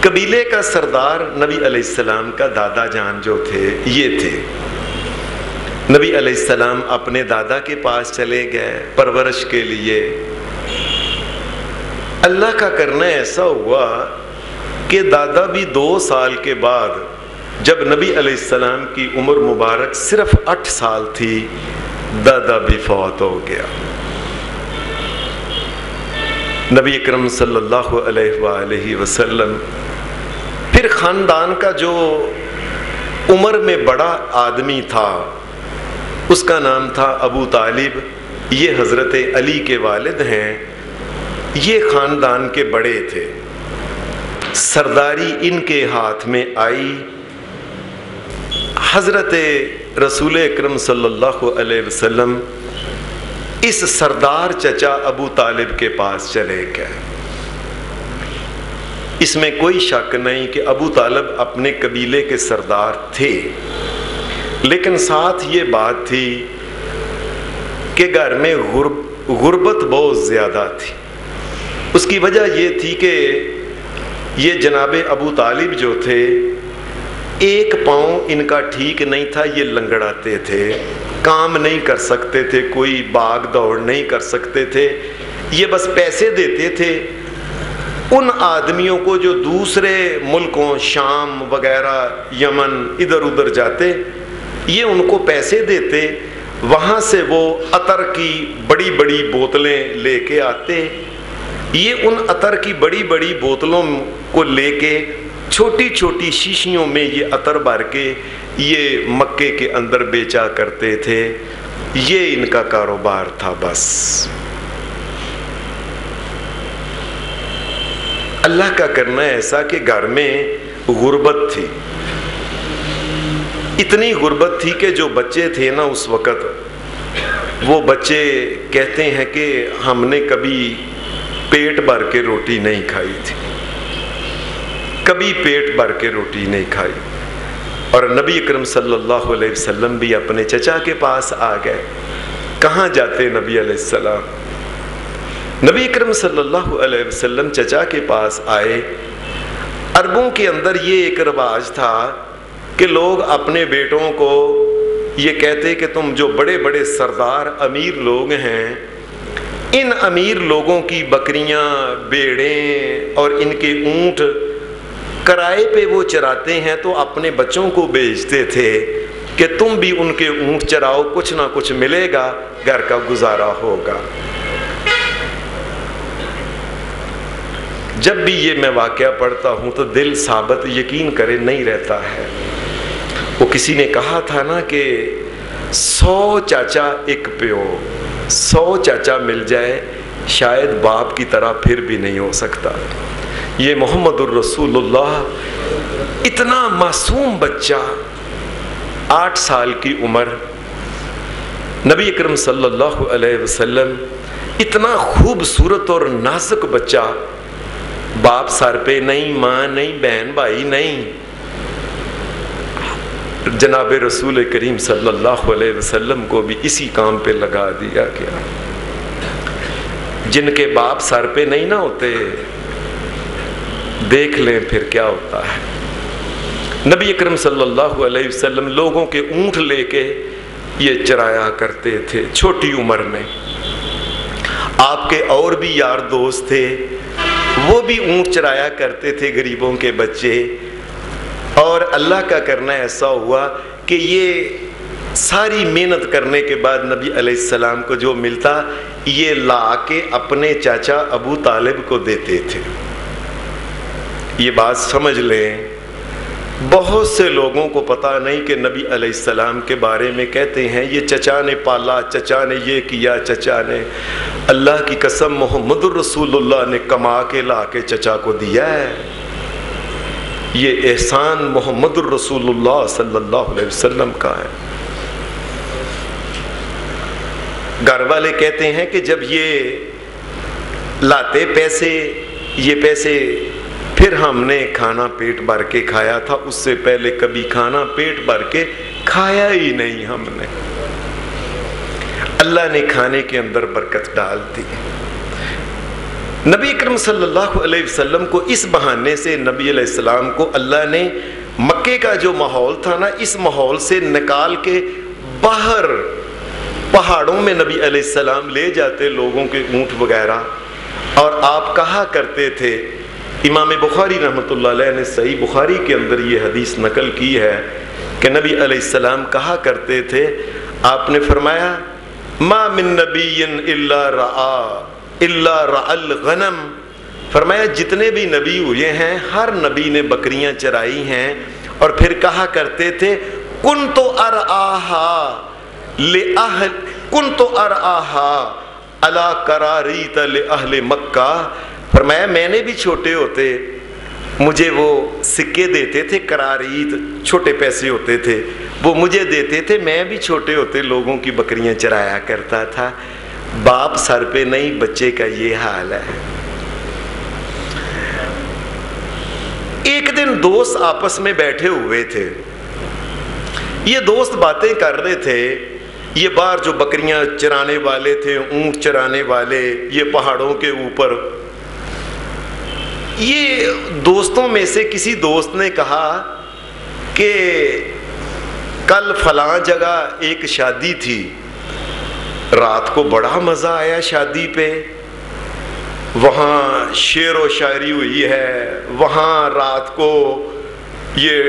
قبیلے کا سردار نبی علیہ السلام کا دادا جان جو تھے یہ تھے۔ نبی علیہ السلام اپنے دادا کے پاس چلے گئے پرورش کے لیے۔ اللہ کا کرنا ایسا ہوا کہ دادا بھی 2 سال کے بعد، جب نبی علیہ السلام کی عمر مبارک صرف 8 سال تھی، دادا بھی فوت ہو گیا۔ نبی اکرم صلی اللہ علیہ وآلہ وسلم پھر خاندان کا جو عمر میں بڑا آدمی تھا اس کا نام تھا ابو طالب، یہ حضرت علی کے والد ہیں، یہ خاندان کے بڑے تھے۔ سرداری ان کے ہاتھ میں آئی، حضرت رسول اکرم صلی اللہ علیہ وسلم اس سردار چچا ابو طالب کے پاس چلے گئے۔ اس میں کوئی شک نہیں کہ ابو طالب اپنے قبیلے کے سردار تھے، لیکن ساتھ یہ بات تھی کہ گھر میں غربت بہت زیادہ تھی۔ اس کی وجہ یہ تھی کہ یہ جناب ابو طالب جو تھے، ایک پاؤں ان کا ٹھیک نہیں تھا، یہ لنگڑاتے تھے، کام نہیں کر سکتے تھے، کوئی باغ دوڑ نہیں کر سکتے تھے، یہ بس پیسے دیتے تھے ان آدمیوں کو جو دوسرے ملکوں شام وغیرہ یمن ادھر ادھر جاتے، یہ ان کو پیسے دیتے، وہاں سے وہ عطر کی بڑی بڑی بوتلیں لے کے آتے، یہ ان عطر کی بڑی بڑی بوتلوں کو لے کے چھوٹی چھوٹی شیشیوں میں یہ عطر بھر کے یہ مکے کے اندر بیچا کرتے تھے، یہ ان کا کاروبار تھا بس۔ اللہ کا کرنا ایسا کہ گھر میں غربت تھی، اتنی غربت تھی کہ جو بچے تھے نا اس وقت، وہ بچے کہتے ہیں کہ ہم نے کبھی پیٹ بھر کے روٹی نہیں کھائی تھی، کبھی پیٹ بھر کے روٹی نہیں کھائی۔ اور نبی اکرم صلی اللہ علیہ وسلم بھی اپنے چچا کے پاس آ گئے۔ کہاں جاتے نبی علیہ السلام؟ نبی اکرم صلی اللہ علیہ وسلم چچا کے پاس آئے۔ عربوں کے اندر یہ ایک رواج تھا کہ لوگ اپنے بیٹوں کو یہ کہتے کہ تم جو بڑے بڑے سردار امیر لوگ ہیں، ان امیر لوگوں کی بکریاں، بیڑیں اور ان کے اونٹ کرائے پہ وہ چراتے ہیں، تو اپنے بچوں کو بیچتے تھے کہ تم بھی ان کے اونٹ چراؤ، کچھ نہ کچھ ملے گا، گھر کا گزارا ہوگا۔ جب بھی یہ میں واقعہ پڑھتا ہوں تو دل ثابت یقین کرے نہیں رہتا ہے۔ وہ کسی نے کہا تھا نا کہ 100 چاچا ایک پیو، 100 چاچا مل جائے شاید باپ کی طرح پھر بھی نہیں ہو سکتا۔ یہ محمد الرسول اللہ اتنا معصوم بچہ، 8 سال کی عمر، نبی اکرم صلی اللہ علیہ وسلم اتنا خوبصورت اور نازک بچہ، باپ سر پہ نہیں، ماں نہیں، بہن بھائی نہیں، جناب رسول کریم صلی اللہ علیہ وسلم کو بھی اسی کام پہ لگا دیا گیا۔ جن کے باپ سر پہ نہیں نہ ہوتے، دیکھ لیں پھر کیا ہوتا ہے۔ نبی اکرم صلی اللہ علیہ وسلم لوگوں کے اونٹ لے کے یہ چرایا کرتے تھے چھوٹی عمر میں۔ آپ کے اور بھی یار دوست تھے، وہ بھی اونٹ چرایا کرتے تھے، غریبوں کے بچے۔ اور اللہ کا کرنا ایسا ہوا کہ یہ ساری محنت کرنے کے بعد نبی علیہ السلام کو جو ملتا یہ لا کے اپنے چاچا ابو طالب کو دیتے تھے۔ یہ بات سمجھ لیں، بہت سے لوگوں کو پتہ نہیں کہ نبی علیہ السلام کے بارے میں کہتے ہیں یہ چچا نے پالا، چچا نے یہ کیا، چچا نے، اللہ کی قسم محمد الرسول اللہ نے کما کے لا کے چچا کو دیا ہے۔ یہ احسان محمد الرسول اللہ صلی اللہ علیہ وسلم کا ہے۔ گھر والے کہتے ہیں کہ جب یہ لاتے پیسے، یہ پیسے پھر ہم نے کھانا پیٹ بھر کے کھایا تھا، اس سے پہلے کبھی کھانا پیٹ بھر کے کھایا ہی نہیں ہم نے۔ اللہ نے کھانے کے اندر برکت ڈال دی۔ نبی اکرم صلی اللہ علیہ وسلم کو اس بہانے سے نبی علیہ السلام کو اللہ نے مکے کا جو ماحول تھا نا، اس ماحول سے نکال کے باہر پہاڑوں میں نبی علیہ السلام لے جاتے لوگوں کے اونٹ وغیرہ، اور آپ کہا کرتے تھے، امام بخاری رحمۃ اللہ علیہ نے صحیح بخاری کے اندر یہ حدیث نقل کی ہے کہ نبی علیہ السلام کہا کرتے تھے، آپ نے فرمایا ما من نبی الا رعى الغنم، فرمایا جتنے بھی نبی ہوئے ہیں ہر نبی نے بکریاں چرائی ہیں، اور پھر کہا کرتے تھے کنت ارعاها علی قراریط لأہل مکہ، فرمایا میں نے بھی چھوٹے ہوتے مجھے وہ سکے دیتے تھے، قراریط چھوٹے پیسے ہوتے تھے وہ مجھے دیتے تھے، میں بھی چھوٹے ہوتے لوگوں کی بکریاں چرایا کرتا تھا۔ باپ سر پہ نہیں، بچے کا یہ حال ہے۔ ایک دن دوست آپس میں بیٹھے ہوئے تھے، یہ دوست باتیں کر رہے تھے، یہ باہر جو بکریاں چرانے والے تھے، اونٹ چرانے والے، یہ پہاڑوں کے اوپر، یہ دوستوں میں سے کسی دوست نے کہا کہ کل فلاں جگہ ایک شادی تھی، رات کو بڑا مزہ آیا شادی پہ، وہاں شعر و شاعری ہوئی ہے، وہاں رات کو یہ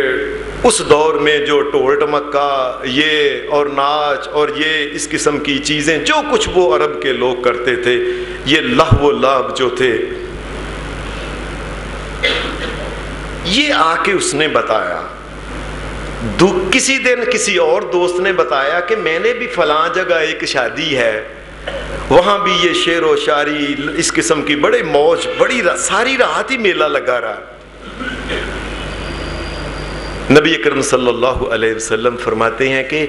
اس دور میں جو ٹول ٹمکا یہ اور ناچ اور یہ اس قسم کی چیزیں جو کچھ وہ عرب کے لوگ کرتے تھے، یہ لہو و لعب جو تھے، یہ آ کے اس نے بتایا۔ کسی دن کسی اور دوست نے بتایا کہ میں نے بھی فلاں جگہ ایک شادی ہے، وہاں بھی یہ شعر و شاعری اس قسم کی بڑے موج، بڑی ساری رات ہی میلہ لگا رہا۔ نبی اکرم صلی اللہ علیہ وسلم فرماتے ہیں کہ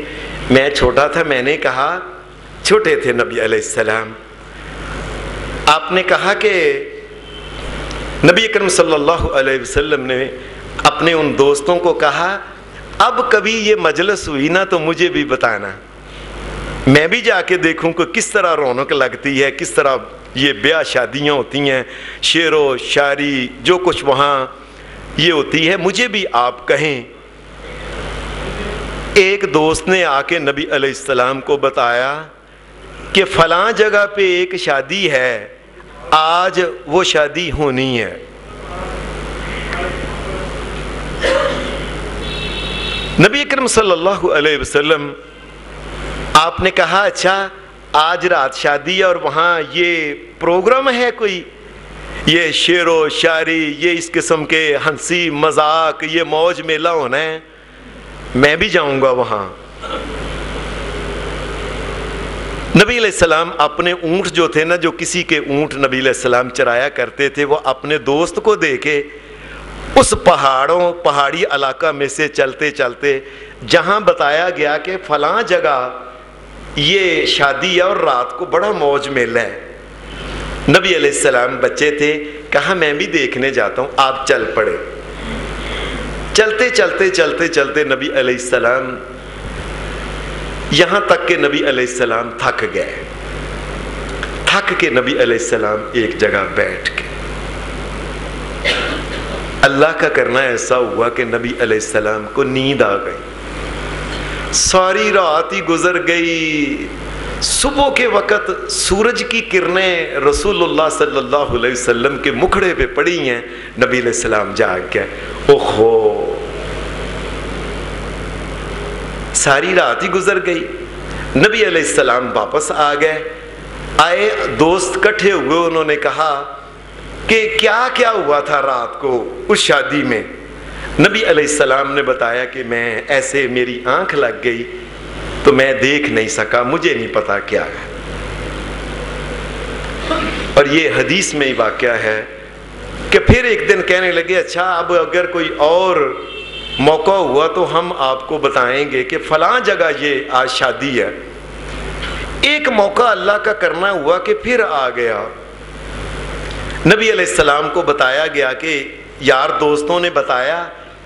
میں چھوٹا تھا، میں نے کہا، چھوٹے تھے نبی علیہ السلام، آپ نے کہا کہ نبی اکرم صلی اللہ علیہ وسلم نے اپنے ان دوستوں کو کہا اب کبھی یہ مجلس ہوئی نا تو مجھے بھی بتانا، میں بھی جا کے دیکھوں کہ کس طرح رونق لگتی ہے، کس طرح یہ بیاہ شادیاں ہوتی ہیں، شعر و شاعری جو کچھ وہاں یہ ہوتی ہے، مجھے بھی آپ کہیں۔ ایک دوست نے آ کے نبی علیہ السلام کو بتایا کہ فلاں جگہ پہ ایک شادی ہے، آج وہ شادی ہونی ہے۔ نبی اکرم صلی اللہ علیہ وسلم آپ نے کہا اچھا آج رات شادی ہے اور وہاں یہ پروگرام ہے کوئی، یہ شعر و شاعری، یہ اس قسم کے ہنسی مذاق، یہ موج میلہ ہونا ہے، میں بھی جاؤں گا وہاں۔ نبی علیہ السلام اپنے اونٹ جو تھے نا، جو کسی کے اونٹ نبی علیہ السلام چرایا کرتے تھے، وہ اپنے دوست کو دے کے اس پہاڑی علاقہ میں سے چلتے چلتے جہاں بتایا گیا کہ فلاں جگہ یہ شادی ہے اور رات کو بڑا موج میلہ ہے، نبی علیہ السلام بچے تھے، کہا میں بھی دیکھنے جاتا ہوں، آپ چل پڑے۔ چلتے چلتے چلتے چلتے نبی علیہ السلام یہاں تک کہ نبی علیہ السلام تھک گئے، تھک کے نبی علیہ السلام ایک جگہ بیٹھ کے، اللہ کا کرنا ایسا ہوا کہ نبی علیہ السلام کو نیند آ گئی، ساری رات ہی گزر گئی، صبح کے وقت سورج کی کرنیں رسول اللہ صلی اللہ علیہ وسلم کے مکھڑے پہ پڑی ہیں، نبی علیہ السلام جاگ گئے، اوہو ساری رات ہی گزر گئی۔ نبی علیہ السلام واپس آ گئے، آئے دوست کٹھے ہوئے، انہوں نے کہا کہ کیا کیا ہوا تھا رات کو اس شادی میں؟ نبی علیہ السلام نے بتایا کہ میں ایسے میری آنکھ لگ گئی تو میں دیکھ نہیں سکا، مجھے نہیں پتا کیا ہے۔ اور یہ حدیث میں ہی واقعہ ہے کہ پھر ایک دن کہنے لگے اچھا اب اگر کوئی اور موقع ہوا تو ہم آپ کو بتائیں گے کہ فلاں جگہ یہ آج شادی ہے۔ ایک موقع اللہ کا کرنا ہوا کہ پھر آ گیا، نبی علیہ السلام کو بتایا گیا کہ یار دوستوں نے بتایا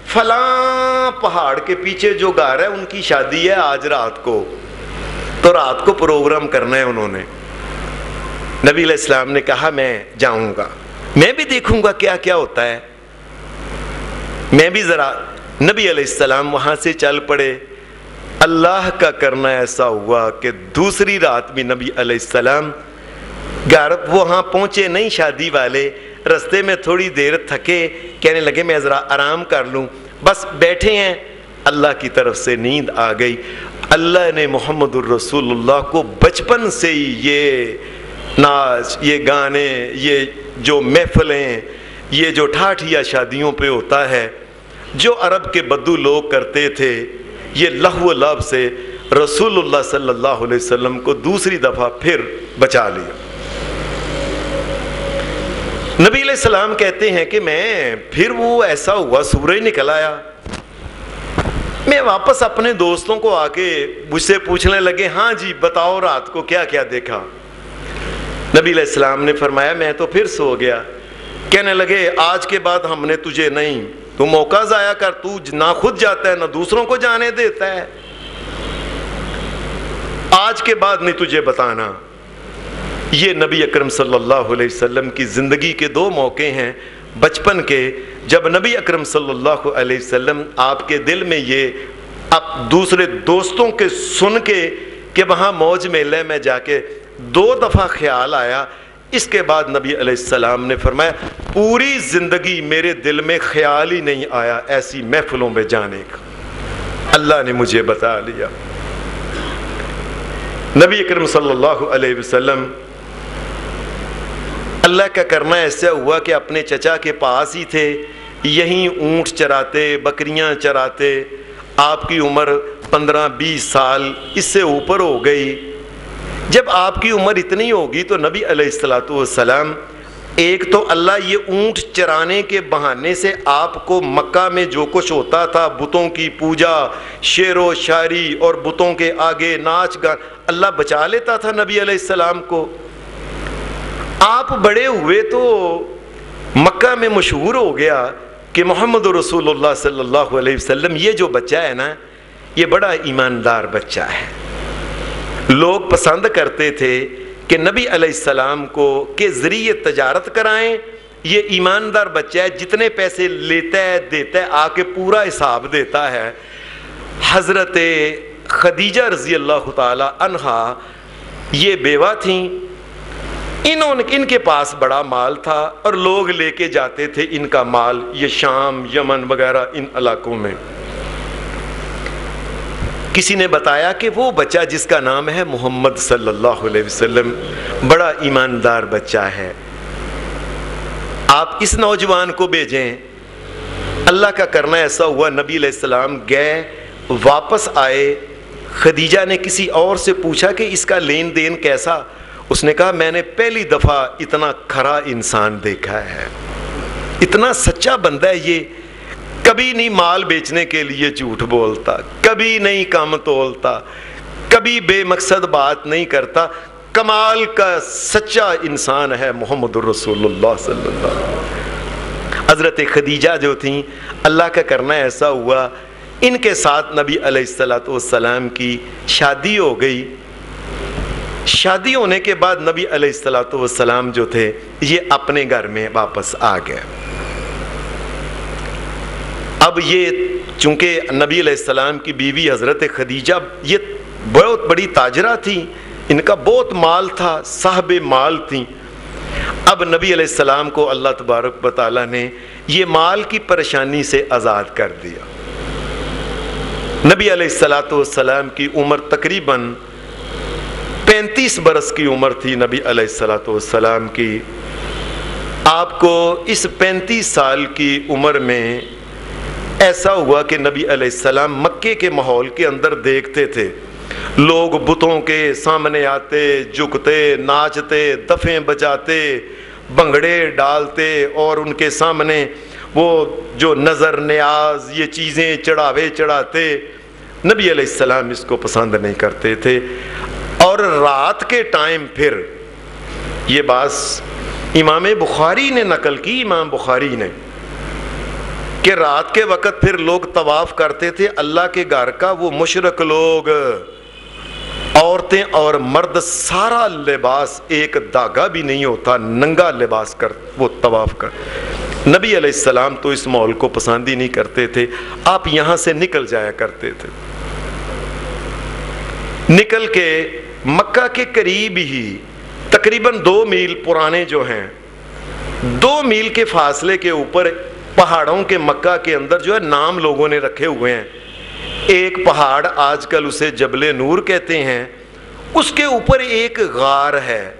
فلاں پہاڑ کے پیچھے جو گھر ہے ان کی شادی ہے آج رات کو، تو رات کو پروگرام کرنا ہے انہوں نے۔ نبی علیہ السلام نے کہا میں جاؤں گا، میں بھی دیکھوں گا کیا کیا ہوتا ہے، میں بھی ذرا۔ نبی علیہ السلام وہاں سے چل پڑے۔ اللہ کا کرنا ایسا ہوا کہ دوسری رات بھی نبی علیہ السلام گھر وہاں پہنچے نہیں، شادی والے رستے میں تھوڑی دیر تھکے، کہنے لگے میں ذرا آرام کر لوں، بس بیٹھے ہیں، اللہ کی طرف سے نیند آ گئی۔ اللہ نے محمد الرسول اللہ کو بچپن سے ہی یہ ناچ، یہ گانے، یہ جو محفلیں، یہ جو ٹھاٹھیا شادیوں پہ ہوتا ہے جو عرب کے بدو لوگ کرتے تھے، یہ لہو و لعب سے رسول اللہ صلی اللہ علیہ وسلم کو دوسری دفعہ پھر بچا لیا۔ نبی علیہ السلام کہتے ہیں کہ میں پھر وہ ایسا ہوا، سورج نکل آیا، میں واپس اپنے دوستوں کو آ کے مجھ سے پوچھنے لگے ہاں جی بتاؤ رات کو کیا کیا دیکھا۔ نبی علیہ السلام نے فرمایا میں تو پھر سو گیا۔ کہنے لگے آج کے بعد ہم نے تجھے نہیں، تو موقع ضائع کر، تو نہ خود جاتا ہے نہ دوسروں کو جانے دیتا ہے، آج کے بعد نہیں تجھے بتانا۔ یہ نبی اکرم صلی اللہ علیہ وسلم کی زندگی کے دو موقع ہیں بچپن کے، جب نبی اکرم صلی اللہ علیہ وسلم آپ کے دل میں یہ اب دوسرے دوستوں کے سن کے کہ وہاں موج میلے میں جا کے 2 دفعہ خیال آیا، اس کے بعد نبی علیہ السلام نے فرمایا پوری زندگی میرے دل میں خیال ہی نہیں آیا ایسی محفلوں میں جانے کا، اللہ نے مجھے بتا لیا۔ نبی اکرم صلی اللہ علیہ وسلم اللہ کا کرنا ایسا ہوا کہ اپنے چچا کے پاس ہی تھے، یہیں اونٹ چراتے، بکریاں چراتے۔ آپ کی عمر 15-20 سال اس سے اوپر ہو گئی۔ جب آپ کی عمر اتنی ہوگی تو نبی علیہ السلام ایک تو اللہ یہ اونٹ چرانے کے بہانے سے آپ کو مکہ میں جو کچھ ہوتا تھا، بتوں کی پوجا، شعر و شاعری اور بتوں کے آگے ناچ گان، اللہ بچا لیتا تھا نبی علیہ السلام کو۔ آپ بڑے ہوئے تو مکہ میں مشہور ہو گیا کہ محمد رسول اللہ صلی اللہ علیہ وسلم یہ جو بچہ ہے نا یہ بڑا ایماندار بچہ ہے۔ لوگ پسند کرتے تھے کہ نبی علیہ السلام کو کے ذریعے تجارت کرائیں، یہ ایماندار بچہ ہے، جتنے پیسے لیتا ہے دیتا ہے، آ کے پورا حساب دیتا ہے۔ حضرت خدیجہ رضی اللہ تعالی عنہا یہ بیوہ تھیں، ان کے پاس بڑا مال تھا اور لوگ لے کے جاتے تھے ان کا مال یہ شام، یمن وغیرہ ان علاقوں میں۔ کسی نے بتایا کہ وہ بچہ جس کا نام ہے محمد صلی اللہ علیہ وسلم بڑا ایماندار بچہ ہے، آپ اس نوجوان کو بھیجیں۔ اللہ کا کرنا ایسا ہوا نبی علیہ السلام گئے، واپس آئے، خدیجہ نے کسی اور سے پوچھا کہ اس کا لین دین کیسا؟ اس نے کہا میں نے پہلی دفعہ اتنا کھرا انسان دیکھا ہے، اتنا سچا بندہ ہے، یہ کبھی نہیں مال بیچنے کے لیے جھوٹ بولتا، کبھی نہیں کم تولتا، کبھی بے مقصد بات نہیں کرتا، کمال کا سچا انسان ہے محمد الرسول اللہ صلی اللہ علیہ وسلم۔ حضرت خدیجہ جو تھیں اللہ کا کرنا ایسا ہوا ان کے ساتھ نبی علیہ السلام کی شادی ہو گئی۔ شادی ہونے کے بعد نبی علیہ السلام جو تھے یہ اپنے گھر میں واپس آ گئے۔ اب یہ چونکہ نبی علیہ السلام کی بیوی حضرت خدیجہ یہ بہت بڑی تاجرہ تھی، ان کا بہت مال تھا، صاحب مال تھیں۔ اب نبی علیہ السلام کو اللہ تبارک و تعالیٰ نے یہ مال کی پریشانی سے آزاد کر دیا۔ نبی علیہ السلام کی عمر تقریباً 35 برس کی عمر تھی نبی علیہ السلام کی۔ آپ کو اس 35 سال کی عمر میں ایسا ہوا کہ نبی علیہ السلام مکے کے ماحول کے اندر دیکھتے تھے، لوگ بتوں کے سامنے آتے، جھکتے، ناچتے، دفیں بجاتے، بنگڑے ڈالتے اور ان کے سامنے وہ جو نظر نیاز یہ چیزیں چڑھاوے چڑھاتے۔ نبی علیہ السلام اس کو پسند نہیں کرتے تھے۔ اور رات کے ٹائم پھر یہ بات امام بخاری نے نقل کی، امام بخاری نے، کہ رات کے وقت پھر لوگ طواف کرتے تھے اللہ کے گھر کا، وہ مشرک لوگ عورتیں اور مرد سارا لباس ایک داغا بھی نہیں ہوتا، ننگا لباس کر وہ طواف کر. نبی علیہ السلام تو اس ماحول کو پسند ہی نہیں کرتے تھے. آپ یہاں سے نکل جایا کرتے تھے، نکل کے مکہ کے قریب ہی تقریباً 2 میل پرانے جو ہیں، 2 میل کے فاصلے کے اوپر پہاڑوں کے مکہ کے اندر جو ہے نام لوگوں نے رکھے ہوئے ہیں. ایک پہاڑ آج کل اسے جبل نور کہتے ہیں، اس کے اوپر ایک غار ہے.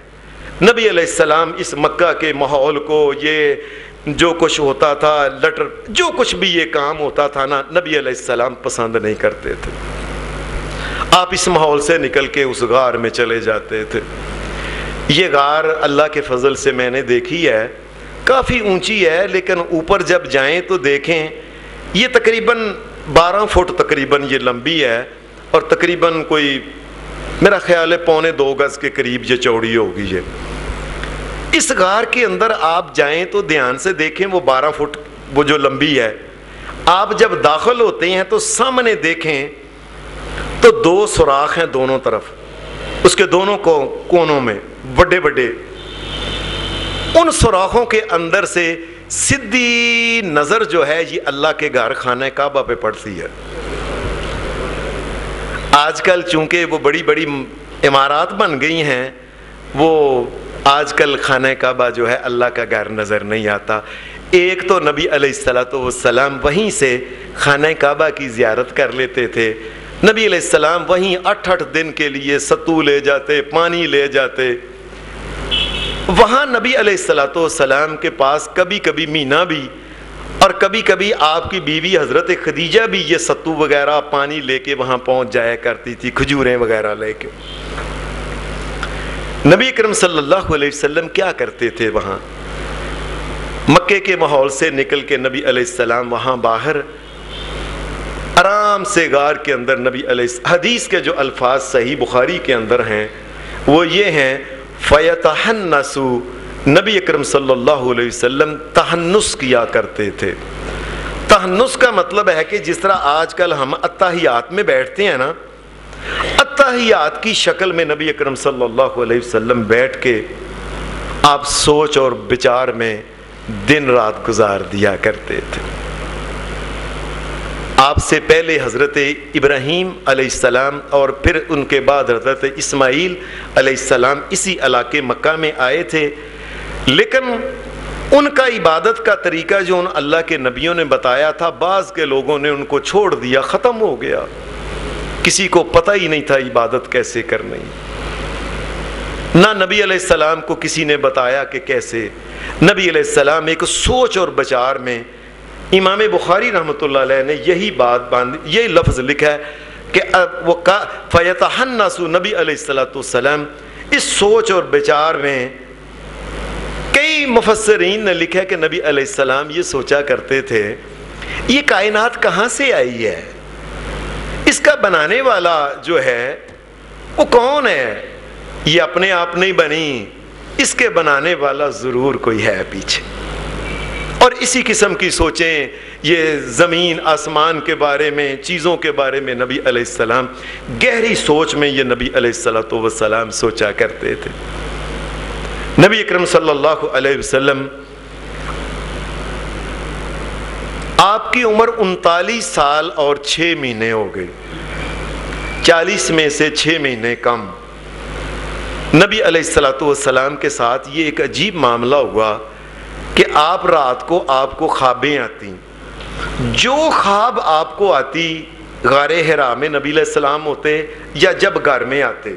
نبی علیہ السلام اس مکہ کے ماحول کو، یہ جو کچھ ہوتا تھا لٹر جو کچھ بھی یہ کام ہوتا تھا نا، نبی علیہ السلام پسند نہیں کرتے تھے. آپ اس ماحول سے نکل کے اس غار میں چلے جاتے تھے. یہ غار اللہ کے فضل سے میں نے دیکھی ہے، کافی اونچی ہے، لیکن اوپر جب جائیں تو دیکھیں یہ تقریباً 12 فٹ تقریباً یہ لمبی ہے، اور تقریباً کوئی میرا خیال ہے 1.25 گز کے قریب یہ چوڑی ہوگی. یہ اس غار کے اندر آپ جائیں تو دھیان سے دیکھیں، وہ 12 فٹ وہ جو لمبی ہے. آپ جب داخل ہوتے ہیں تو سامنے دیکھیں تو 2 سوراخ ہیں دونوں طرف، اس کے دونوں کونوں میں بڑے بڑے. ان سوراخوں کے اندر سے سیدھی نظر جو ہے یہ اللہ کے گھر خانہ کعبہ پہ پڑتی ہے. آج کل چونکہ وہ بڑی بڑی عمارات بن گئی ہیں، وہ آج کل خانہ کعبہ جو ہے اللہ کا گھر نظر نہیں آتا. ایک تو نبی علیہ السلام وہیں سے خانہ کعبہ کی زیارت کر لیتے تھے. نبی علیہ السلام وہیں 8 دن کے لیے ستو لے جاتے، پانی لے جاتے. وہاں نبی علیہ السلام کے پاس کبھی کبھی مینا بھی اور کبھی کبھی آپ کی بیوی حضرت خدیجہ بھی یہ ستو وغیرہ پانی لے کے وہاں پہنچ جایا کرتی تھی، کھجوریں وغیرہ لے کے. نبی اکرم صلی اللہ علیہ وسلم کیا کرتے تھے؟ وہاں مکے کے ماحول سے نکل کے نبی علیہ السلام وہاں باہر آرام سے غار کے اندر نبی علیہ حدیث کے جو الفاظ صحیح بخاری کے اندر ہیں وہ یہ ہیں، فَيَتَحَنَّسُ، نبی اکرم صلی اللہ علیہ وسلم تحنس کیا کرتے تھے. تحنس کا مطلب ہے کہ جس طرح آج کل ہم اتحیات میں بیٹھتے ہیں نا، اتحیات کی شکل میں نبی اکرم صلی اللہ علیہ وسلم بیٹھ کے آپ سوچ اور بچار میں دن رات گزار دیا کرتے تھے. آپ سے پہلے حضرت ابراہیم علیہ السلام اور پھر ان کے بعد حضرت اسماعیل علیہ السلام اسی علاقے مکہ میں آئے تھے، لیکن ان کا عبادت کا طریقہ جو ان اللہ کے نبیوں نے بتایا تھا، بعض کے لوگوں نے ان کو چھوڑ دیا، ختم ہو گیا. کسی کو پتہ ہی نہیں تھا عبادت کیسے کرنی. نہ نبی علیہ السلام کو کسی نے بتایا کہ کیسے. نبی علیہ السلام ایک سوچ اور بچار میں، امام بخاری رحمۃ اللہ علیہ نے یہی بات یہ لفظ لکھا ہے کہ وہ فیتحنس، نبی علیہ السلام اس سوچ اور بچار میں، کئی مفسرین نے لکھا ہے کہ نبی علیہ السلام یہ سوچا کرتے تھے یہ کائنات کہاں سے آئی ہے، اس کا بنانے والا جو ہے وہ کون ہے؟ یہ اپنے آپ نہیں بنی، اس کے بنانے والا ضرور کوئی ہے پیچھے. اور اسی قسم کی سوچیں یہ زمین آسمان کے بارے میں، چیزوں کے بارے میں نبی علیہ السلام گہری سوچ میں یہ نبی علیہ السلام سوچا کرتے تھے. نبی اکرم صلی اللہ علیہ وسلم آپ کی عمر 39 سال اور 6 مہینے ہو گئی، 40 میں سے 6 مہینے کم. نبی علیہ السلام کے ساتھ یہ ایک عجیب معاملہ ہوا کہ آپ رات کو آپ کو خوابیں آتی، جو خواب آپ کو آتی غار حرا میں نبی علیہ السلام ہوتے یا جب گھر میں آتے،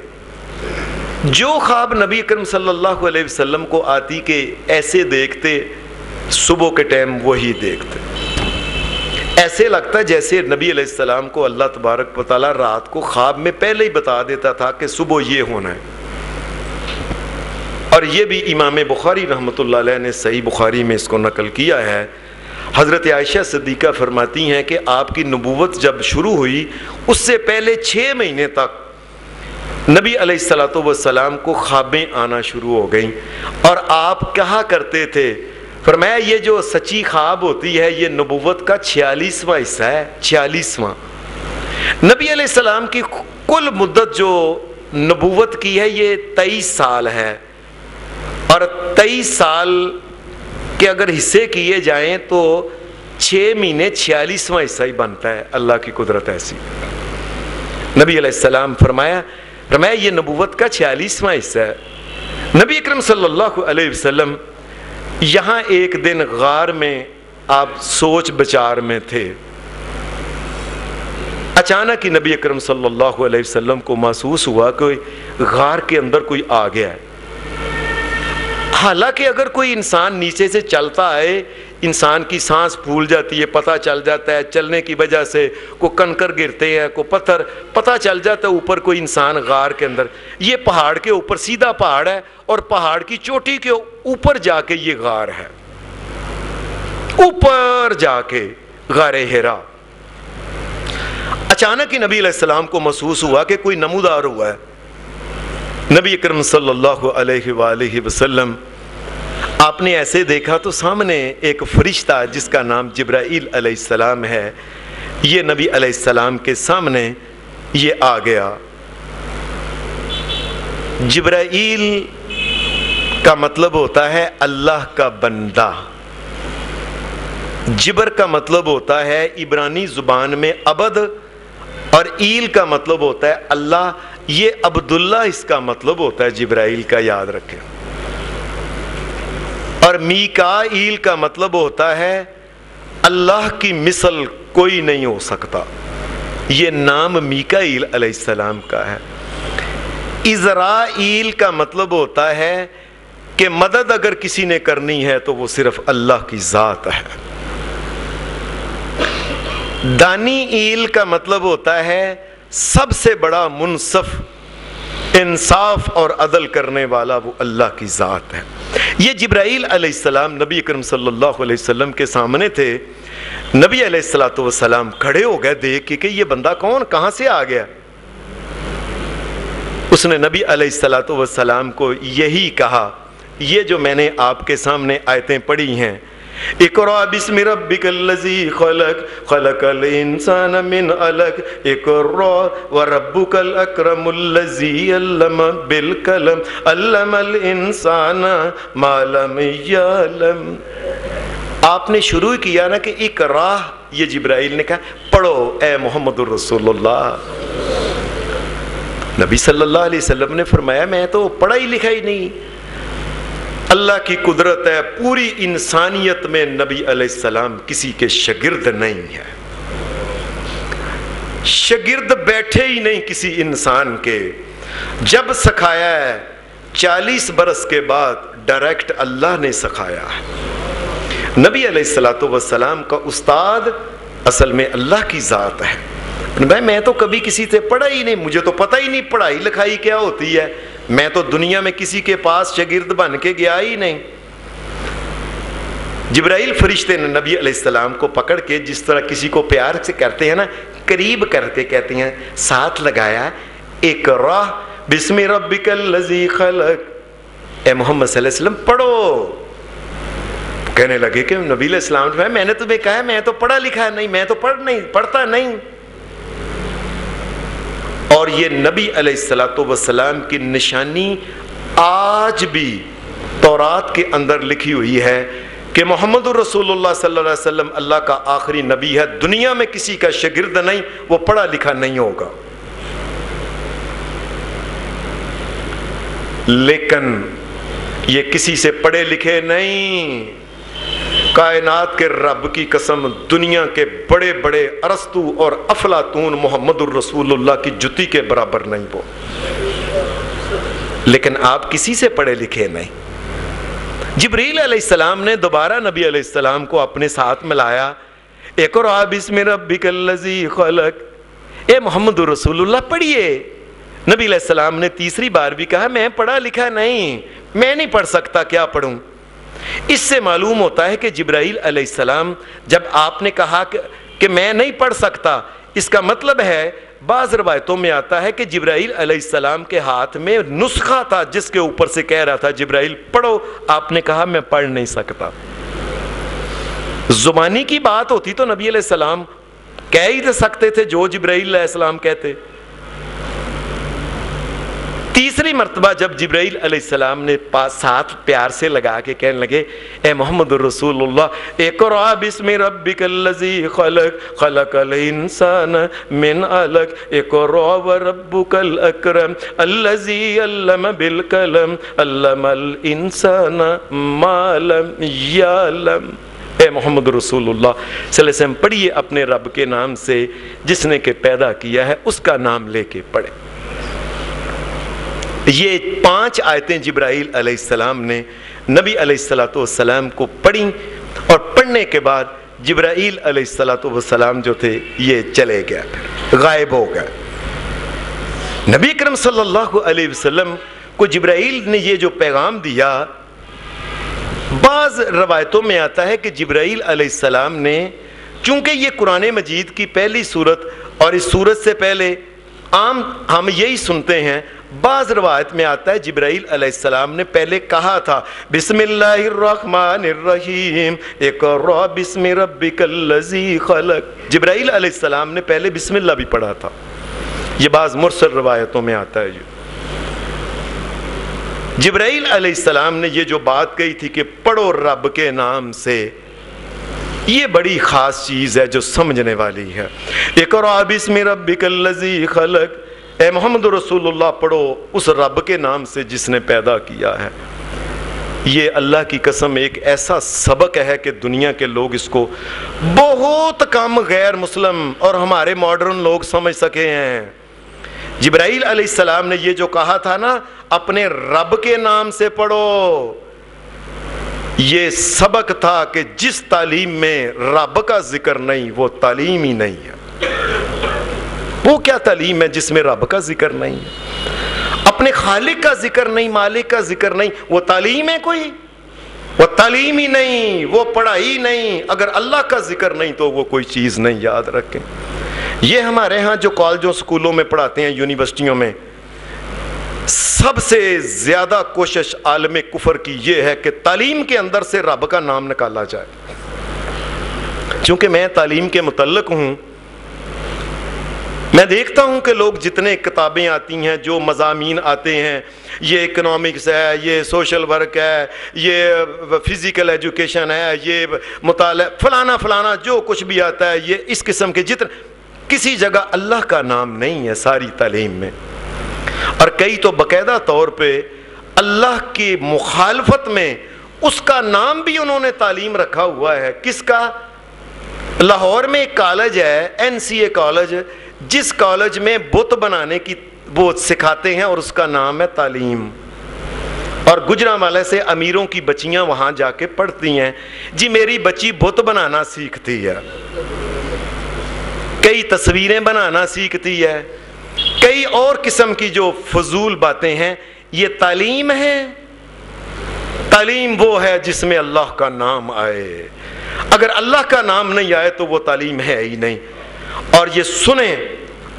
جو خواب نبی اکرم صلی اللہ علیہ وسلم کو آتی کہ ایسے دیکھتے، صبح کے ٹائم وہی دیکھتے. ایسے لگتا جیسے نبی علیہ السلام کو اللہ تبارک و تعالیٰ رات کو خواب میں پہلے ہی بتا دیتا تھا کہ صبح یہ ہونا ہے. اور یہ بھی امام بخاری رحمۃ اللہ علیہ نے صحیح بخاری میں اس کو نقل کیا ہے. حضرت عائشہ صدیقہ فرماتی ہیں کہ آپ کی نبوت جب شروع ہوئی اس سے پہلے 6 مہینے تک نبی علیہ السلام کو خوابیں آنا شروع ہو گئیں، اور آپ کہا کرتے تھے، فرمایا یہ جو سچی خواب ہوتی ہے یہ نبوت کا 46واں حصہ ہے. 46واں. نبی علیہ السلام کی کل مدت جو نبوت کی ہے یہ 23 سال ہے، اور 23 سال کے اگر حصے کیے جائیں تو 6 مہینے 46واں حصہ ہی بنتا ہے. اللہ کی قدرت ایسی. نبی علیہ السلام فرمایا یہ نبوت کا 46واں حصہ ہے. نبی اکرم صلی اللہ علیہ وسلم یہاں ایک دن غار میں آپ سوچ بچار میں تھے. اچانک ہی نبی اکرم صلی اللہ علیہ وسلم کو محسوس ہوا کہ غار کے اندر کوئی آ گیا ہے. حالانکہ اگر کوئی انسان نیچے سے چلتا آئے، انسان کی سانس پھول جاتی ہے، پتہ چل جاتا ہے، چلنے کی وجہ سے کوئی کنکر گرتے ہیں، کوئی پتھر، پتہ چل جاتا ہے اوپر کوئی انسان غار کے اندر. یہ پہاڑ کے اوپر سیدھا پہاڑ ہے اور پہاڑ کی چوٹی کے اوپر جا کے یہ غار ہے، اوپر جا کے غار ہرا. اچانک ہی نبی علیہ السلام کو محسوس ہوا کہ کوئی نمودار ہوا ہے. نبی اکرم صلی اللہ علیہ وآلہ وسلم آپ نے ایسے دیکھا تو سامنے ایک فرشتہ جس کا نام جبرائیل علیہ السلام ہے، یہ نبی علیہ السلام کے سامنے یہ آ گیا. جبرائیل کا مطلب ہوتا ہے اللہ کا بندہ. جبر کا مطلب ہوتا ہے عبرانی زبان میں عبد، اور ایل کا مطلب ہوتا ہے اللہ. یہ عبداللہ اس کا مطلب ہوتا ہے جبرائیل کا، یاد رکھیں. اور میکائیل کا مطلب ہوتا ہے اللہ کی مثل کوئی نہیں ہو سکتا. یہ نام میکائیل علیہ السلام کا ہے. عزرائیل کا مطلب ہوتا ہے کہ مدد اگر کسی نے کرنی ہے تو وہ صرف اللہ کی ذات ہے. دانیئیل کا مطلب ہوتا ہے سب سے بڑا منصف، انصاف اور عدل کرنے والا وہ اللہ کی ذات ہے. یہ جبرائیل علیہ السلام نبی اکرم صلی اللہ علیہ وسلم کے سامنے تھے. نبی علیہ الصلوۃ والسلام کھڑے ہو گئے دیکھ کے کہ یہ بندہ کون، کہاں سے آ گیا. اس نے نبی علیہ الصلوۃ والسلام کو یہی کہا، یہ جو میں نے آپ کے سامنے آیتیں پڑھی ہیں، اقرأ بسم ربک الذی خلق خلق الانسان من علق اقرأ وربک الاکرم الذی علم بالقلم علم الانسان ما لم یعلم. آپ نے شروع کیا نا کہ اقرأ، یہ جبرائیل نے کہا پڑھو اے محمد الرسول اللہ. نبی صلی اللہ علیہ وسلم نے فرمایا میں تو پڑھا ہی لکھا ہی نہیں. اللہ کی قدرت ہے، پوری انسانیت میں نبی علیہ السلام کسی کے شاگرد نہیں ہے. شاگرد بیٹھے ہی نہیں کسی انسان کے. جب سکھایا ہے 40 برس کے بعد ڈائریکٹ اللہ نے سکھایا ہے. نبی علیہ الصلوۃ والسلام کا استاد اصل میں اللہ کی ذات ہے. بھائی میں تو کبھی کسی سے پڑھا ہی نہیں، مجھے تو پتہ ہی نہیں پڑھائی لکھائی کیا ہوتی ہے. میں تو دنیا میں کسی کے پاس شاگرد بن کے گیا ہی نہیں. جبرائیل فرشتے نے نبی علیہ السلام کو پکڑ کے جس طرح کسی کو پیار سے کرتے ہیں نا، قریب کر کے کہتے ہیں، ساتھ لگایا اقرأ بسم ربک الذی خلق، اے محمد صلی اللہ علیہ وسلم پڑھو. کہنے لگے کہ نبی علیہ السلام نے میں نے تمہیں کہا میں تو پڑھا لکھا نہیں، میں تو پڑھتا نہیں. اور یہ نبی علیہ الصلوۃ والسلام کی نشانی آج بھی تورات کے اندر لکھی ہوئی ہے کہ محمد الرسول اللہ صلی اللہ علیہ وسلم اللہ کا آخری نبی ہے. دنیا میں کسی کا شاگرد نہیں، وہ پڑھا لکھا نہیں ہوگا. لیکن یہ کسی سے پڑھے لکھے نہیں. کائنات کے رب کی قسم، دنیا کے بڑے بڑے ارسطو اور افلاطون محمد الرسول اللہ کی جتی کے برابر نہیں وہ. لیکن آپ کسی سے پڑھے لکھے نہیں. جبریل علیہ السلام نے دوبارہ نبی علیہ السلام کو اپنے ساتھ ملایا. اقرأ بسم ربک الذی خلق، اے محمد الرسول اللہ پڑھیے. نبی علیہ السلام نے تیسری بار بھی کہا میں پڑھا لکھا نہیں، میں نہیں پڑھ سکتا، کیا پڑھوں. اس سے معلوم ہوتا ہے کہ جبرائیل علیہ السلام جب آپ نے کہا کہ میں نہیں پڑھ سکتا، اس کا مطلب ہے بعض روایتوں میں آتا ہے کہ جبرائیل علیہ السلام کے ہاتھ میں نسخہ تھا جس کے اوپر سے کہہ رہا تھا جبرائیل پڑھو. آپ نے کہا میں پڑھ نہیں سکتا. زبانی کی بات ہوتی تو نبی علیہ السلام کہہ ہی سکتے تھے جو جبرائیل علیہ السلام کہتے. تیسری مرتبہ جب جبرائیل علیہ السلام نے ساتھ پیار سے لگا کے کہنے لگے اے محمد رسول اللہ اقرأ بسم ربک الذی خلق خلق الانسان من علق اقرأ وربک الاکرم الذی علم بالقلم علم الانسان ما لم یعلم۔ اے محمد رسول اللہ صلی اللہ علیہ وسلم پڑھیے اپنے رب کے نام سے جس نے کہ پیدا کیا ہے، اس کا نام لے کے پڑھیں۔ یہ 5 آیتیں جبرائیل علیہ السلام نے نبی علیہ السلام کو پڑھیں، اور پڑھنے کے بعد جبرائیل علیہ السلام جو تھے یہ چلے گئے، پھر غائب ہو گئے۔ نبی اکرم صلی اللہ علیہ وسلم کو جبرائیل نے یہ جو پیغام دیا، بعض روایتوں میں آتا ہے کہ جبرائیل علیہ السلام نے، چونکہ یہ قرآن مجید کی پہلی سورت اور اس سورت سے پہلے عام ہم یہی سنتے ہیں، بعض روایت میں آتا ہے جبرائیل علیہ السلام نے پہلے کہا تھا بسم اللہ الرحمن الرحیم اقرأ بسم ربک الذی خلق۔ جبرائیل علیہ السلام نے پہلے بسم اللہ بھی پڑھا تھا، یہ بعض مرسل روایتوں میں آتا ہے۔ جبرائیل علیہ السلام نے یہ جو بات کہی تھی کہ پڑھو رب کے نام سے، یہ بڑی خاص چیز ہے جو سمجھنے والی ہے۔ اقرأ بسم ربک الذی خلق، اے محمد رسول اللہ پڑھو اس رب کے نام سے جس نے پیدا کیا ہے۔ یہ اللہ کی قسم ایک ایسا سبق ہے کہ دنیا کے لوگ اس کو بہت کم غیر مسلم اور ہمارے ماڈرن لوگ سمجھ سکے ہیں۔ جبرائیل علیہ السلام نے یہ جو کہا تھا نا اپنے رب کے نام سے پڑھو، یہ سبق تھا کہ جس تعلیم میں رب کا ذکر نہیں وہ تعلیم ہی نہیں ہے۔ وہ کیا تعلیم ہے جس میں رب کا ذکر نہیں ہے؟ اپنے خالق کا ذکر نہیں، مالک کا ذکر نہیں، وہ تعلیم ہے کوئی؟ وہ تعلیم ہی نہیں، وہ پڑھائی نہیں۔ اگر اللہ کا ذکر نہیں تو وہ کوئی چیز نہیں، یاد رکھیں۔ یہ ہمارے ہاں جو کالجوں سکولوں میں پڑھاتے ہیں، یونیورسٹیوں میں، سب سے زیادہ کوشش عالم کفر کی یہ ہے کہ تعلیم کے اندر سے رب کا نام نکالا جائے۔ چونکہ میں تعلیم کے متعلق ہوں، میں دیکھتا ہوں کہ لوگ جتنے کتابیں آتی ہیں، جو مضامین آتے ہیں، یہ اکنامکس ہے، یہ سوشل ورک ہے، یہ فزیکل ایجوکیشن ہے، یہ مطالعہ فلانا فلانا جو کچھ بھی آتا ہے، یہ اس قسم کے جتنے، کسی جگہ اللہ کا نام نہیں ہے ساری تعلیم میں۔ اور کئی تو باقاعدہ طور پہ اللہ کی مخالفت میں اس کا نام بھی انہوں نے تعلیم رکھا ہوا ہے۔ کس کا؟ لاہور میں ایک کالج ہے NCA کالج، جس کالج میں بت بنانے کی وہ سکھاتے ہیں اور اس کا نام ہے تعلیم۔ اور گجرانوالے سے امیروں کی بچیاں وہاں جا کے پڑھتی ہیں، جی میری بچی بت بنانا سیکھتی ہے، کئی تصویریں بنانا سیکھتی ہے، کئی اور قسم کی جو فضول باتیں ہیں۔ یہ تعلیم ہے؟ تعلیم وہ ہے جس میں اللہ کا نام آئے۔ اگر اللہ کا نام نہیں آئے تو وہ تعلیم ہے ہی نہیں۔ اور یہ سنیں،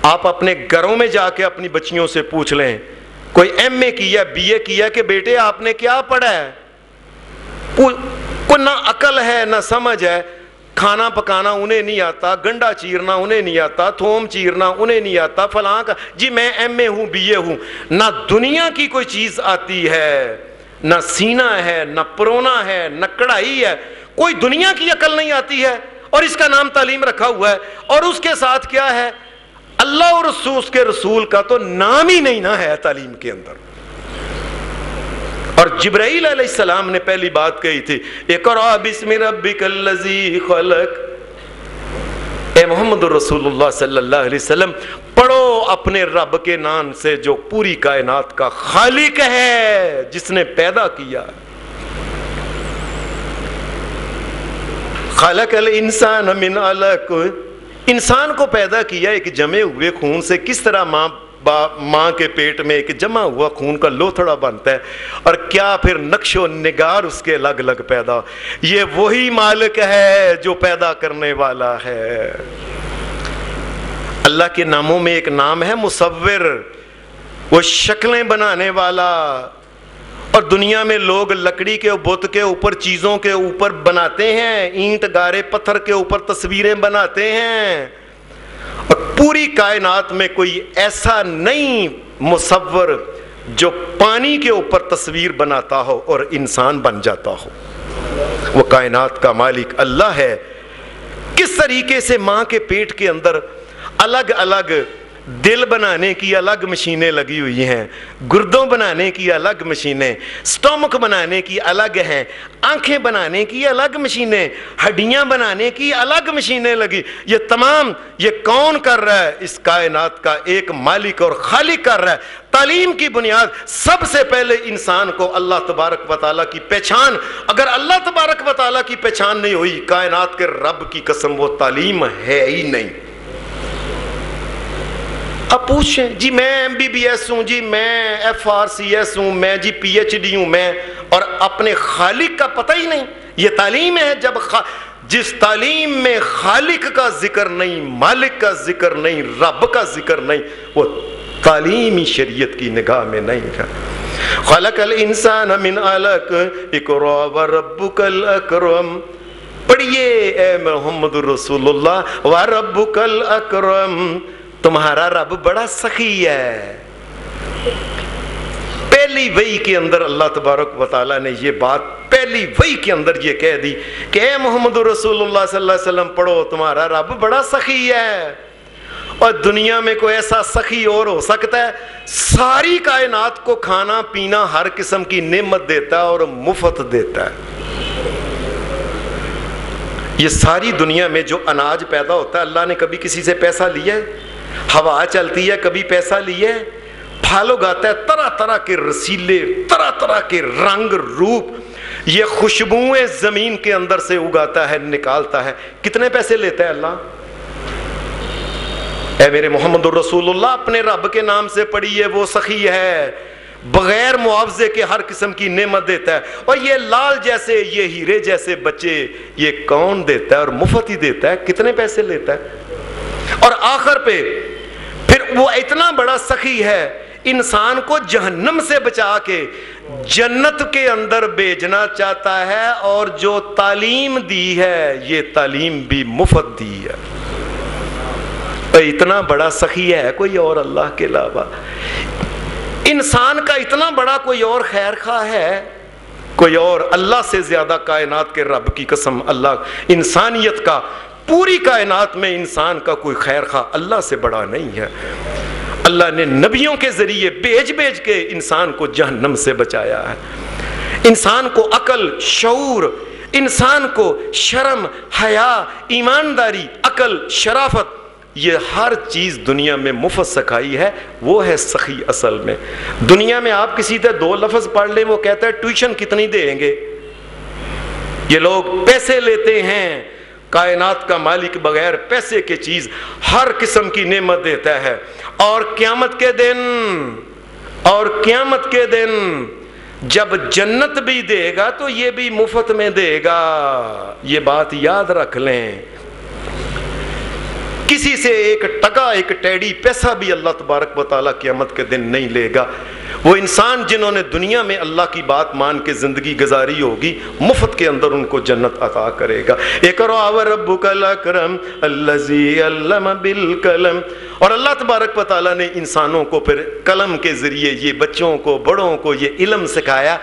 آپ اپنے گھروں میں جا کے اپنی بچیوں سے پوچھ لیں، کوئی MA کیا BA کیا کہ بیٹے آپ نے کیا پڑھا ہے؟ کوئی نہ عقل ہے نہ سمجھ ہے، کھانا پکانا انہیں نہیں آتا، گنڈا چیرنا انہیں نہیں آتا، تھوم چیرنا انہیں نہیں آتا، فلاں کا جی میں MA ہوں BA ہوں۔ نہ دنیا کی کوئی چیز آتی ہے، نہ سینہ ہے، نہ پرونا ہے، نہ کڑھائی ہے، کوئی دنیا کی عقل نہیں آتی ہے، اور اس کا نام تعلیم رکھا ہوا ہے۔ اور اس کے ساتھ کیا ہے؟ اللہ اور اس کے رسول کا تو نام ہی نہیں نہ ہے تعلیم کے اندر۔ اور جبرائیل علیہ السلام نے پہلی بات کہی تھی اقرأ بسم ربک الذی خلق، اے محمد رسول اللہ صلی اللہ علیہ وسلم پڑھو اپنے رب کے نام سے جو پوری کائنات کا خالق ہے، جس نے پیدا کیا۔ خلق الانسان من علق، انسان کو پیدا کیا ایک جمے ہوئے خون سے۔ کس طرح ماں کے پیٹ میں ایک جمع ہوا خون کا لوتھڑا بنتا ہے، اور کیا پھر نقش و نگار اس کے الگ الگ پیدا۔ یہ وہی مالک ہے جو پیدا کرنے والا ہے۔ اللہ کے ناموں میں ایک نام ہے مصور، وہ شکلیں بنانے والا۔ اور دنیا میں لوگ لکڑی کے بت کے اوپر چیزوں کے اوپر بناتے ہیں، اینٹ گارے پتھر کے اوپر تصویریں بناتے ہیں، اور پوری کائنات میں کوئی ایسا نہیں مصور جو پانی کے اوپر تصویر بناتا ہو اور انسان بن جاتا ہو. وہ کائنات کا مالک اللہ ہے. کس طریقے سے ماں کے پیٹ کے اندر الگ الگ دل بنانے کی الگ مشینیں لگی ہوئی ہیں, گردوں بنانے کی الگ مشینیں, سٹومک بنانے کی الگ ہیں, آنکھیں بنانے کی الگ مشینیں, ہڈیاں بنانے کی الگ مشینیں لگی. یہ تمام یہ کون کر رہا ہے؟ اس کائنات کا ایک مالک اور خالق کر رہا ہے. تعلیم کی بنیاد سب سے پہلے انسان کو اللہ تبارک و تعالیٰ کی پہچان, اگر اللہ تبارک و تعالیٰ کی پہچان نہیں ہوئی, کائنات کے رب کی قسم وہ تعلیم ہے ہی نہیں. اب پوچھیں جی میں MBBS ہوں, جی میں FRCS ہوں, میں جی PhD ہوں, میں, اور اپنے خالق کا پتہ ہی نہیں. یہ تعلیم ہے جب جس تعلیم میں خالق کا ذکر نہیں, مالک کا ذکر نہیں, رب کا ذکر نہیں, وہ تعلیمی شریعت کی نگاہ میں نہیں ہے. خلق الانسان من علق اقرا وربک الاکرم. پڑھیے اے محمد رسول اللہ, وربک الاکرم, تمہارا رب بڑا سخی ہے. پہلی وحی کے اندر اللہ تبارک و تعالیٰ نے یہ بات پہلی وحی کے اندر یہ کہہ دی کہ اے محمد رسول اللہ صلی اللہ علیہ وسلم پڑھو, تمہارا رب بڑا سخی ہے. اور دنیا میں کوئی ایسا سخی اور ہو سکتا ہے؟ ساری کائنات کو کھانا پینا ہر قسم کی نعمت دیتا ہے اور مفت دیتا ہے. یہ ساری دنیا میں جو اناج پیدا ہوتا ہے, اللہ نے کبھی کسی سے پیسہ لیا ہے؟ ہوا چلتی ہے کبھی پیسہ لیا ہے؟ پھل اگاتا ہے طرح طرح کے رسیلے, طرح طرح کے رنگ روپ, یہ خوشبوئیں زمین کے اندر سے اگاتا ہے, نکالتا ہے, کتنے پیسے لیتا ہے اللہ؟ اے میرے محمد الرسول اللہ اپنے رب کے نام سے پڑھیے, وہ سخی ہے, بغیر معاوضے کے ہر قسم کی نعمت دیتا ہے. اور یہ لال جیسے, یہ ہیرے جیسے بچے یہ کون دیتا ہے اور مفت ہی دیتا ہے, کتنے پیسے لیتا ہے؟ اور آخر پہ پھر وہ اتنا بڑا سخی ہے, انسان کو جہنم سے بچا کے جنت کے اندر بھیجنا چاہتا ہے, اور جو تعلیم دی ہے یہ تعلیم بھی مفت دی ہے. اتنا بڑا سخی ہے کوئی اور اللہ کے علاوہ؟ انسان کا اتنا بڑا کوئی اور خیر خواہ ہے کوئی اور؟ اللہ سے زیادہ کائنات کے رب کی قسم, اللہ انسانیت کا, پوری کائنات میں انسان کا کوئی خیر خواہ اللہ سے بڑا نہیں ہے. اللہ نے نبیوں کے ذریعے بھیج بھیج کے انسان کو جہنم سے بچایا ہے. انسان کو عقل, شعور, انسان کو شرم, حیا, ایمانداری, عقل, شرافت, یہ ہر چیز دنیا میں مفت سکھائی ہے. وہ ہے سخی اصل میں. دنیا میں آپ کسی سے 2 لفظ پڑھ لیں, وہ کہتا ہے ٹیوشن کتنی دیں گے. یہ لوگ پیسے لیتے ہیں. کائنات کا مالک بغیر پیسے کے چیز ہر قسم کی نعمت دیتا ہے. اور قیامت کے دن جب جنت بھی دے گا تو یہ بھی مفت میں دے گا. یہ بات یاد رکھ لیں. کسی سے 1 ٹکا 1 ٹیڑی پیسہ بھی اللہ تبارک و تعالیٰ قیامت کے دن نہیں لے گا. وہ انسان جنہوں نے دنیا میں اللہ کی بات مان کے زندگی گزاری ہوگی, مفت کے اندر ان کو جنت عطا کرے گا. اقرأ وربک الاکرم الذی علم بالقلم. اور اللہ تبارک و تعالیٰ نے انسانوں کو پھر قلم کے ذریعے, یہ بچوں کو, بڑوں کو یہ علم سکھایا.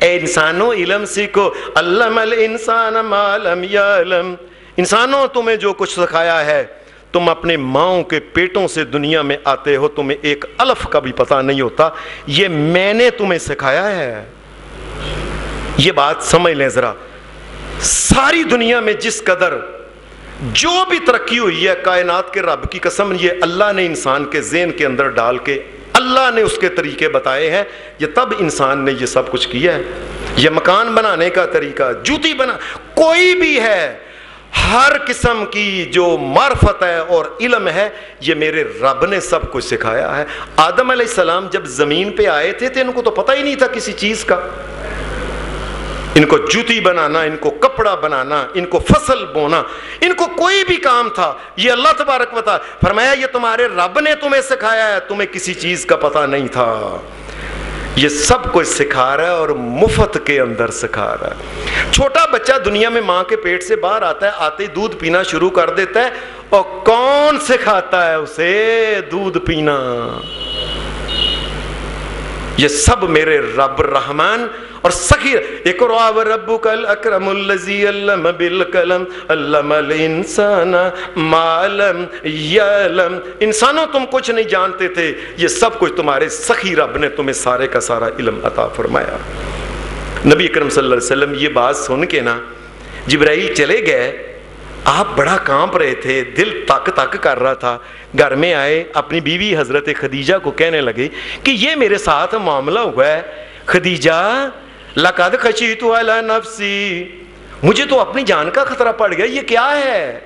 اے انسانوں علم سیکھو. علم الانسان ما لم یعلم. انسانوں تمہیں جو کچھ سکھایا ہے, تم اپنے ماؤں کے پیٹوں سے دنیا میں آتے ہو, تمہیں ایک الف کا بھی پتہ نہیں ہوتا, یہ میں نے تمہیں سکھایا ہے. یہ بات سمجھ لیں ذرا. ساری دنیا میں جس قدر جو بھی ترقی ہوئی ہے کائنات کے رب کی قسم, یہ اللہ نے انسان کے ذہن کے اندر ڈال کے اللہ نے اس کے طریقے بتائے ہیں. یہ تب انسان نے یہ سب کچھ کیا ہے. یہ مکان بنانے کا طریقہ, جوتی بنا, کوئی بھی ہے, ہر قسم کی جو معرفت ہے اور علم ہے, یہ میرے رب نے سب کچھ سکھایا ہے. آدم علیہ السلام جب زمین پہ آئے تھے تو ان کو تو پتہ ہی نہیں تھا کسی چیز کا. ان کو جوتی بنانا, ان کو کپڑا بنانا, ان کو فصل بونا, ان کو کوئی بھی کام تھا, یہ اللہ تبارک و تعالیٰ فرمایا یہ تمہارے رب نے تمہیں سکھایا ہے, تمہیں کسی چیز کا پتہ نہیں تھا. یہ سب کچھ سکھا رہا ہے اور مفت کے اندر سکھا رہا ہے. چھوٹا بچہ دنیا میں ماں کے پیٹ سے باہر آتا ہے, آتے ہی دودھ پینا شروع کر دیتا ہے, اور کون سکھاتا ہے اسے دودھ پینا؟ یہ سب میرے رب رحمان اور سخی. اقرأ وربک الاکرم الذی علم بالقلم علم الانسان ما لم یعلم. انسانوں تم کچھ نہیں جانتے تھے، یہ سب کچھ تمہارے سخی رب نے تمہیں سارے کا سارا علم عطا فرمایا. نبی اکرم صلی اللہ علیہ وسلم یہ بات سن کے نا جبرائیل چلے گئے. آپ بڑا کانپ رہے تھے، دل تک تک کر رہا تھا. گھر میں آئے، اپنی بیوی حضرت خدیجہ کو کہنے لگے کہ یہ میرے ساتھ معاملہ ہوا ہے. خدیجہ لقد خشیت علی نفسی، مجھے تو اپنی جان کا خطرہ پڑ گیا، یہ کیا ہے؟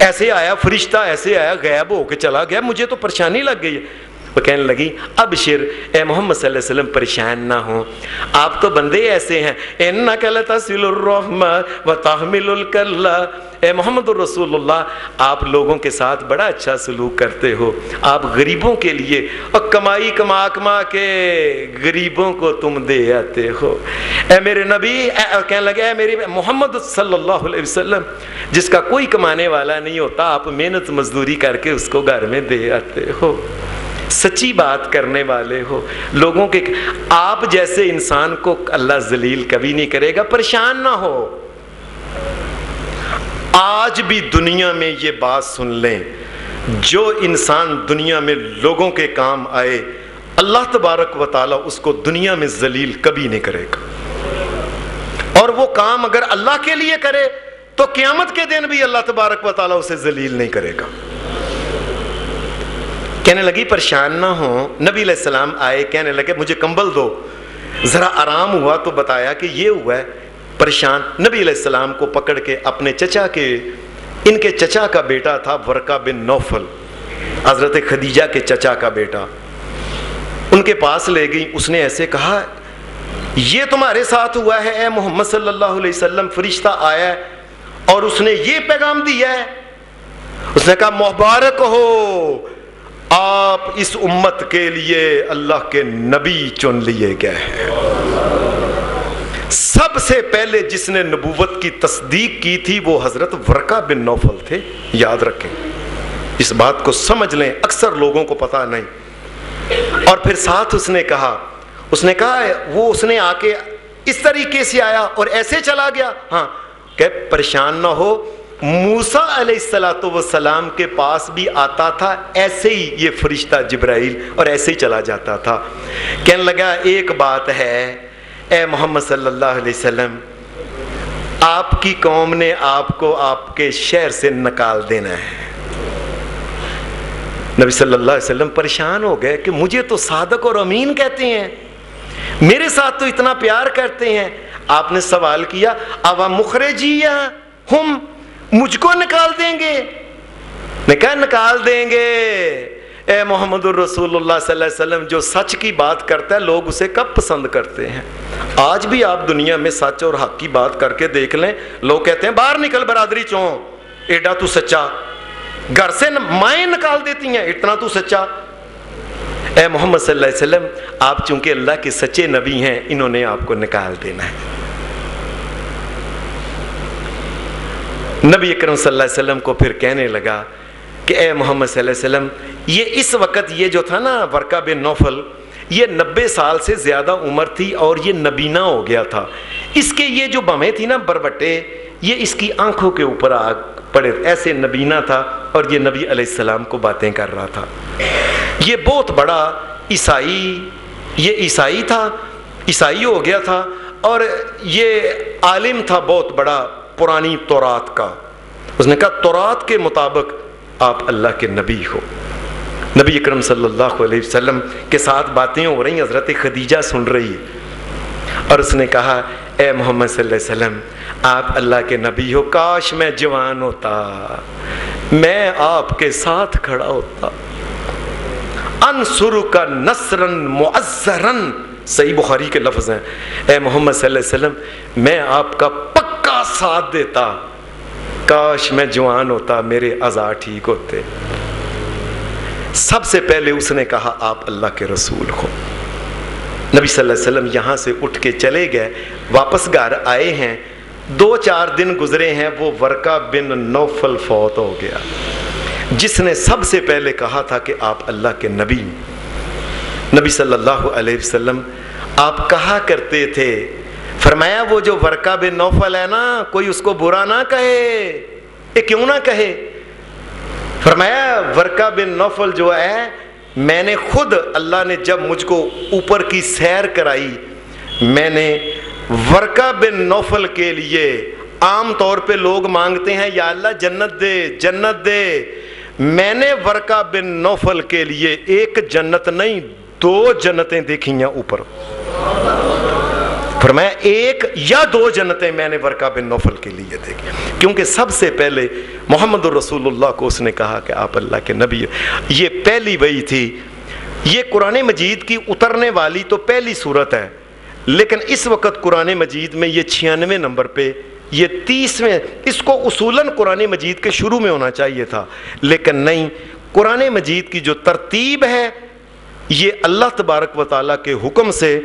ایسے آیا فرشتہ، ایسے آیا غائب ہو کے چلا گیا، مجھے تو پریشانی لگ گئی. وہ کہنے لگی ابشر اے محمد صلی اللہ علیہ وسلم پریشان نہ ہوں، آپ تو بندے ایسے ہیں. انک لتصل الرحم وتحمل الکل. اے محمد الرسول اللہ، آپ لوگوں کے ساتھ بڑا اچھا سلوک کرتے ہو، آپ غریبوں کے لیے اور کمائی کما کے غریبوں کو تم دے آتے ہو. اے میرے نبی، کہنے لگے اے میرے محمد صلی اللہ علیہ وسلم، جس کا کوئی کمانے والا نہیں ہوتا آپ محنت مزدوری کر کے اس کو گھر میں دے آتے ہو، سچی بات کرنے والے ہو. لوگوں کے آپ جیسے انسان کو اللہ ذلیل کبھی نہیں کرے گا. پریشان نہ ہو. آج بھی دنیا میں یہ بات سن لیں، جو انسان دنیا میں لوگوں کے کام آئے اللہ تبارک و تعالیٰ اس کو دنیا میں ذلیل کبھی نہیں کرے گا. اور وہ کام اگر اللہ کے لیے کرے تو قیامت کے دن بھی اللہ تبارک و تعالیٰ اسے ذلیل نہیں کرے گا. کہنے لگی پریشان نہ ہو. نبی علیہ السلام آئے، کہنے لگے مجھے کمبل دو. ذرا آرام ہوا تو بتایا کہ یہ ہوا ہے. پریشان نبی علیہ السلام کو پکڑ کے اپنے چچا کے، ان کے چچا کا بیٹا تھا ورقہ بن نوفل، حضرت خدیجہ کے چچا کا بیٹا، ان کے پاس لے گئی. اس نے ایسے کہا یہ تمہارے ساتھ ہوا ہے اے محمد صلی اللہ علیہ وسلم، فرشتہ آیا ہے اور اس نے یہ پیغام دیا ہے. اس نے کہا مبارک ہو، آپ اس امت کے لیے اللہ کے نبی چن لیے گئے ہیں. سب سے پہلے جس نے نبوت کی تصدیق کی تھی وہ حضرت ورقہ بن نوفل تھے. یاد رکھیں، اس بات کو سمجھ لیں، اکثر لوگوں کو پتہ نہیں. اور پھر ساتھ اس نے کہا وہ اس نے آ کے اس طریقے سے آیا اور ایسے چلا گیا. ہاں کہ پریشان نہ ہو، موسیٰ علیہ السلام کے پاس بھی آتا تھا ایسے ہی یہ فرشتہ جبرائیل، اور ایسے ہی چلا جاتا تھا. کہنے لگا ایک بات ہے اے محمد صلی اللہ علیہ وسلم، آپ کی قوم نے آپ کو آپ کے شہر سے نکال دینا ہے. نبی صلی اللہ علیہ وسلم پریشان ہو گئے کہ مجھے تو صادق اور امین کہتے ہیں، میرے ساتھ تو اتنا پیار کرتے ہیں. آپ نے سوال کیا اوا مخرجیہ ہم، مجھ کو نکال دیں گے؟ نے کہا نکال دیں گے. اے محمد الرسول اللہ صلی اللہ علیہ وسلم، جو سچ کی بات کرتا ہے لوگ اسے کب پسند کرتے ہیں؟ آج بھی آپ دنیا میں سچ اور حق کی بات کر کے دیکھ لیں، لوگ کہتے ہیں باہر نکل برادری چوں، ایڈا تو سچا. گھر سے مائیں نکال دیتی ہیں، اتنا تو سچا. اے محمد صلی اللہ علیہ وسلم، آپ چونکہ اللہ کے سچے نبی ہیں، انہوں نے آپ کو نکال دینا ہے. نبی اکرم صلی اللہ علیہ وسلم کو پھر کہنے لگا کہ اے محمد صلی اللہ علیہ وسلم، یہ اس وقت یہ جو تھا نا ورقہ بن نوفل، یہ 90 سال سے زیادہ عمر تھی اور یہ نبینا ہو گیا تھا. اس کے یہ جو بمیں تھی نا بربٹے، یہ اس کی آنکھوں کے اوپر آ پڑے، ایسے نبینا تھا اور یہ نبی علیہ السلام کو باتیں کر رہا تھا. یہ بہت بڑا عیسائی تھا، عیسائی ہو گیا تھا، اور یہ عالم تھا بہت بڑا پرانی تورات کا. اس نے کہا تورات کے مطابق آپ اللہ کے نبی ہو. نبی اکرم صلی اللہ علیہ وسلم کے ساتھ باتیں ہو رہی، حضرت خدیجہ سن رہی، اور اس نے کہا اے محمد صلی اللہ علیہ وسلم، آپ اللہ کے نبی ہو، کاش میں جوان ہوتا، میں آپ کے ساتھ کھڑا ہوتا. انصرک نصرا معزرا، صحیح بخاری کے لفظ ہیں. اے محمد صلی اللہ علیہ وسلم، میں آپ کا پکا ساتھ دیتا، کاش میں جوان ہوتا، میرے اعضاء ٹھیک ہوتے. سب سے پہلے اس نے کہا آپ اللہ کے رسول ہو. نبی صلی اللہ علیہ وسلم یہاں سے اٹھ کے چلے گئے، واپس گھر آئے ہیں. 2-4 دن گزرے ہیں، وہ ورقہ بن نوفل فوت ہو گیا، جس نے سب سے پہلے کہا تھا کہ آپ اللہ کے نبی. نبی صلی اللہ علیہ وسلم آپ کہا کرتے تھے، فرمایا وہ جو ورقہ بن نوفل ہے نا، کوئی اس کو برا نہ کہے، کیوں نہ کہے؟ فرمایا ورقہ بن نوفل جو ہے، میں نے خود، اللہ نے جب مجھ کو اوپر کی سیر کرائی، میں نے ورقہ بن نوفل کے لیے، عام طور پہ لوگ مانگتے ہیں یا اللہ جنت دے جنت دے، میں نے ورقہ بن نوفل کے لیے ایک جنت نہیں 2 جنتیں دیکھی ہیں اوپر۔ فرمایا 1 یا 2 جنتیں میں نے ورقہ بن نوفل کے لیے دیکھی، کیونکہ سب سے پہلے محمد رسول اللہ کو اس نے کہا کہ آپ اللہ کے نبی، یہ پہلی وحی تھی، یہ قرآن مجید کی اترنے والی تو پہلی صورت ہے، لیکن اس وقت قرآن مجید میں یہ 96 نمبر پہ، یہ 30ویں، اس کو اصولاً قرآن مجید کے شروع میں ہونا چاہیے تھا، لیکن نہیں، قرآن مجید کی جو ترتیب ہے یہ اللہ تبارک و تعالیٰ کے حکم سے،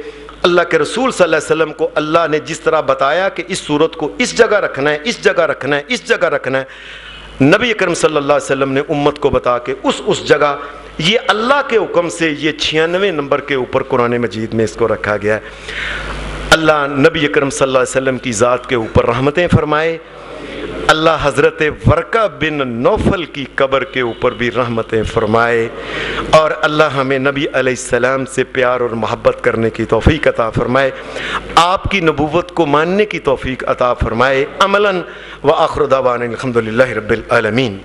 اللہ کے رسول صلی اللہ علیہ وسلم کو اللہ نے جس طرح بتایا کہ اس صورت کو اس جگہ رکھنا ہے، اس جگہ رکھنا ہے، اس جگہ رکھنا ہے، نبی اکرم صلی اللہ علیہ وسلم نے امت کو بتا کے اس جگہ، یہ اللہ کے حکم سے یہ 96 نمبر کے اوپر قرآن مجید میں اس کو رکھا گیا ہے۔ اللہ نبی اکرم صلی اللہ علیہ وسلم کی ذات کے اوپر رحمتیں فرمائے، اللہ حضرت ورقہ بن نوفل کی قبر کے اوپر بھی رحمتیں فرمائے، اور اللہ ہمیں نبی علیہ السلام سے پیار اور محبت کرنے کی توفیق عطا فرمائے، آپ کی نبوت کو ماننے کی توفیق عطا فرمائے، عملاً وآخر دعوانا الحمدللہ رب العالمین۔